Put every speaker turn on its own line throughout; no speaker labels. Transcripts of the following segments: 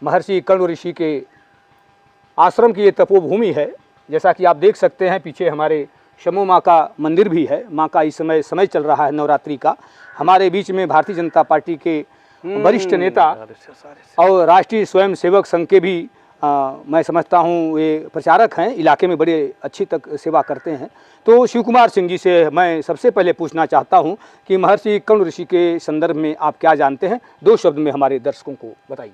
महर्षि कण्व ऋषि के आश्रम की ये तपोभूमि है। जैसा कि आप देख सकते हैं, पीछे हमारे शंभू माँ का मंदिर भी है। माँ का इस समय चल रहा है नवरात्रि का। हमारे बीच में भारतीय जनता पार्टी के वरिष्ठ नेता और राष्ट्रीय स्वयं सेवक संघ के भी मैं समझता हूँ ये प्रचारक हैं, इलाके में बड़े अच्छी तक सेवा करते हैं। तो शिव कुमार सिंह जी से मैं सबसे पहले पूछना चाहता हूँ कि महर्षि कण्व ऋषि के संदर्भ में आप क्या जानते हैं, 2 शब्द में हमारे दर्शकों को बताइए।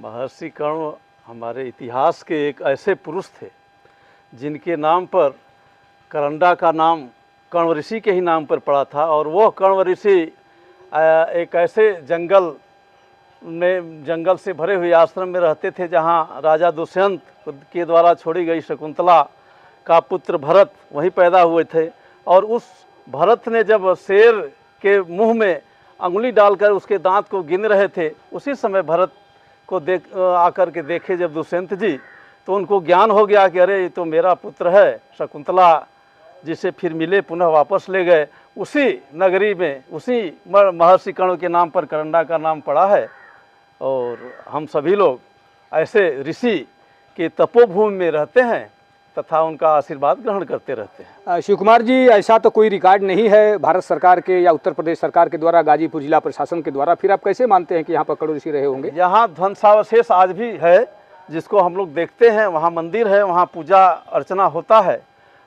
महर्षि कण्व हमारे इतिहास के एक ऐसे पुरुष थे जिनके नाम पर करंडा का नाम कण्व ऋषि के ही नाम पर पड़ा था। और वह कण्व ऋषि एक ऐसे जंगल से भरे हुए आश्रम में रहते थे जहाँ राजा दुष्यंत के द्वारा छोड़ी गई शकुंतला का पुत्र भरत वहीं पैदा हुए थे। और उस भरत ने जब शेर के मुंह में अंगुली डालकर उसके दांत को गिन रहे थे, उसी समय भरत को आकर के देखे जब दुष्यंत जी, तो उनको ज्ञान हो गया कि अरे ये तो मेरा पुत्र है। शकुंतला जिसे फिर मिले, पुनः वापस ले गए। उसी नगरी में उसी महर्षि कण्व के नाम पर करंडा का नाम पड़ा है। और हम सभी लोग ऐसे ऋषि के तपोभूमि में रहते हैं तथा उनका आशीर्वाद ग्रहण करते रहते हैं।
शिव कुमार जी, ऐसा तो कोई रिकॉर्ड नहीं है भारत सरकार के या उत्तर प्रदेश सरकार के द्वारा, गाजीपुर जिला प्रशासन के द्वारा, फिर आप कैसे मानते हैं कि यहाँ पर कण्व ऋषि रहे होंगे?
यहाँ ध्वंसावशेष आज भी है जिसको हम लोग देखते हैं। वहाँ मंदिर है, वहाँ पूजा अर्चना होता है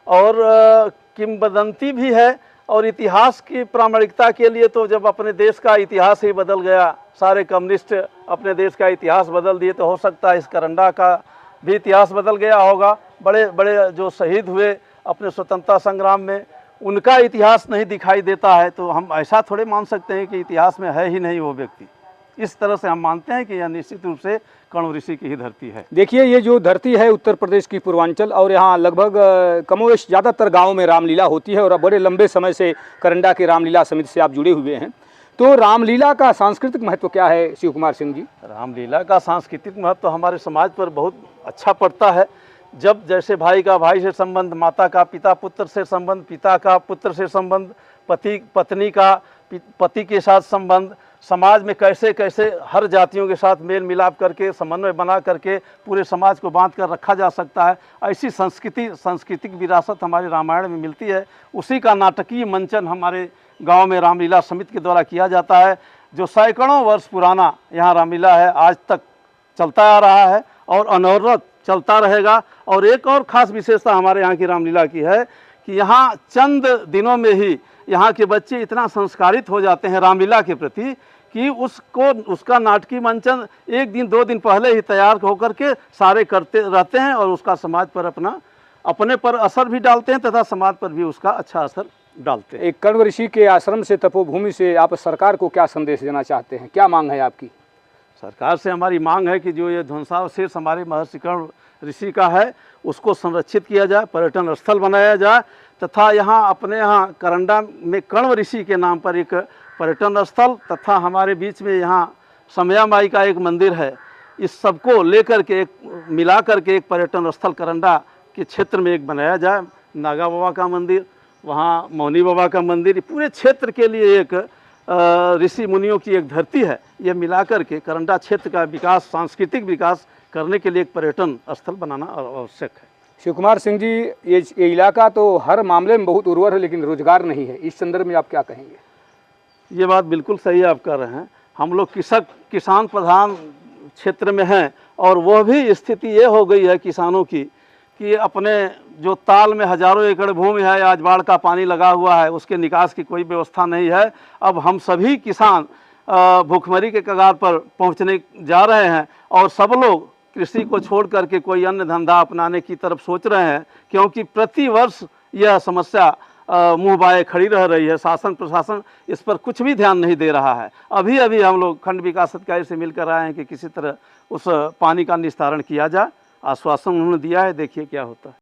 और किंवदंती भी है। और इतिहास की प्रामाणिकता के लिए तो जब अपने देश का इतिहास ही बदल गया, सारे कम्युनिस्ट अपने देश का इतिहास बदल दिए, तो हो सकता है इस करंडा का भी इतिहास बदल गया होगा। बड़े बड़े जो शहीद हुए अपने स्वतंत्रता संग्राम में, उनका इतिहास नहीं दिखाई देता है। तो हम ऐसा थोड़े मान सकते हैं कि इतिहास में है ही नहीं वो व्यक्ति। इस तरह से हम मानते हैं कि यह निश्चित रूप से कण्व ऋषि की ही धरती है।
देखिए, ये जो धरती है उत्तर प्रदेश की पूर्वांचल, और यहाँ लगभग कमोवेश ज़्यादातर गाँव में रामलीला होती है और बड़े लंबे समय से करंडा की रामलीला समिति से आप जुड़े हुए हैं। तो रामलीला का सांस्कृतिक महत्व क्या है शिव कुमार सिंह जी?
रामलीला का सांस्कृतिक महत्व हमारे समाज पर बहुत अच्छा पड़ता है। जब जैसे भाई का भाई से संबंध, माता का पिता पुत्र से संबंध, पिता का पुत्र से संबंध, पति पत्नी का पति के साथ संबंध, समाज में कैसे कैसे हर जातियों के साथ मेल मिलाप करके, समन्वय बना करके पूरे समाज को बांध कर रखा जा सकता है, ऐसी सांस्कृतिक विरासत हमारे रामायण में मिलती है। उसी का नाटकीय मंचन हमारे गांव में रामलीला समिति के द्वारा किया जाता है, जो सैकड़ों वर्ष पुराना यहाँ रामलीला है, आज तक चलता आ रहा है और अनवरत चलता रहेगा। और एक और ख़ास विशेषता हमारे यहाँ की रामलीला की है कि यहाँ चंद दिनों में ही यहाँ के बच्चे इतना संस्कारित हो जाते हैं रामलीला के प्रति कि उसका नाटकीय मंचन 1 दिन 2 दिन पहले ही तैयार होकर के सारे करते रहते हैं और उसका समाज पर अपने पर असर भी डालते हैं तथा समाज पर भी उसका अच्छा असर डालते हैं।
एक कण्व ऋषि के आश्रम से, तपोभूमि से आप सरकार को क्या संदेश देना चाहते हैं? क्या मांग है आपकी?
सरकार से हमारी मांग है कि जो ये ध्वंसावशेष हमारे महर्षि कण्व ऋषि का है उसको संरक्षित किया जाए, पर्यटन स्थल बनाया जाए तथा यहाँ अपने यहाँ करंडा में कण्व ऋषि के नाम पर एक पर्यटन स्थल तथा हमारे बीच में यहाँ समया माई का एक मंदिर है, इस सबको लेकर के मिला करके एक पर्यटन स्थल करंडा के क्षेत्र में एक बनाया जाए। नागा बाबा का मंदिर, वहाँ मौनी बाबा का मंदिर, पूरे क्षेत्र के लिए एक ऋषि मुनियों की एक धरती है। यह मिला करके करंडा क्षेत्र का विकास, सांस्कृतिक विकास करने के लिए एक पर्यटन स्थल बनाना आवश्यक है।
शिव कुमार सिंह जी, ये इलाका तो हर मामले में बहुत उर्वर है लेकिन रोजगार नहीं है, इस संदर्भ में आप क्या कहेंगे?
ये बात बिल्कुल सही आप कर रहे हैं। हम लोग किसान प्रधान क्षेत्र में हैं और वह भी स्थिति ये हो गई है किसानों की कि अपने जो ताल में हजारों एकड़ भूमि है, आज बाढ़ का पानी लगा हुआ है, उसके निकास की कोई व्यवस्था नहीं है। अब हम सभी किसान भूखमरी के कगार पर पहुंचने जा रहे हैं और सब लोग कृषि को छोड़ करके कोई अन्य धंधा अपनाने की तरफ सोच रहे हैं, क्योंकि प्रति वर्ष यह समस्या मुँह बाए खड़ी रह रही है। शासन प्रशासन इस पर कुछ भी ध्यान नहीं दे रहा है। अभी हम लोग खंड विकास अधिकारी से मिलकर आए हैं कि किसी तरह उस पानी का निस्तारण किया जाए। आश्वासन उन्होंने दिया है, देखिए क्या होता है।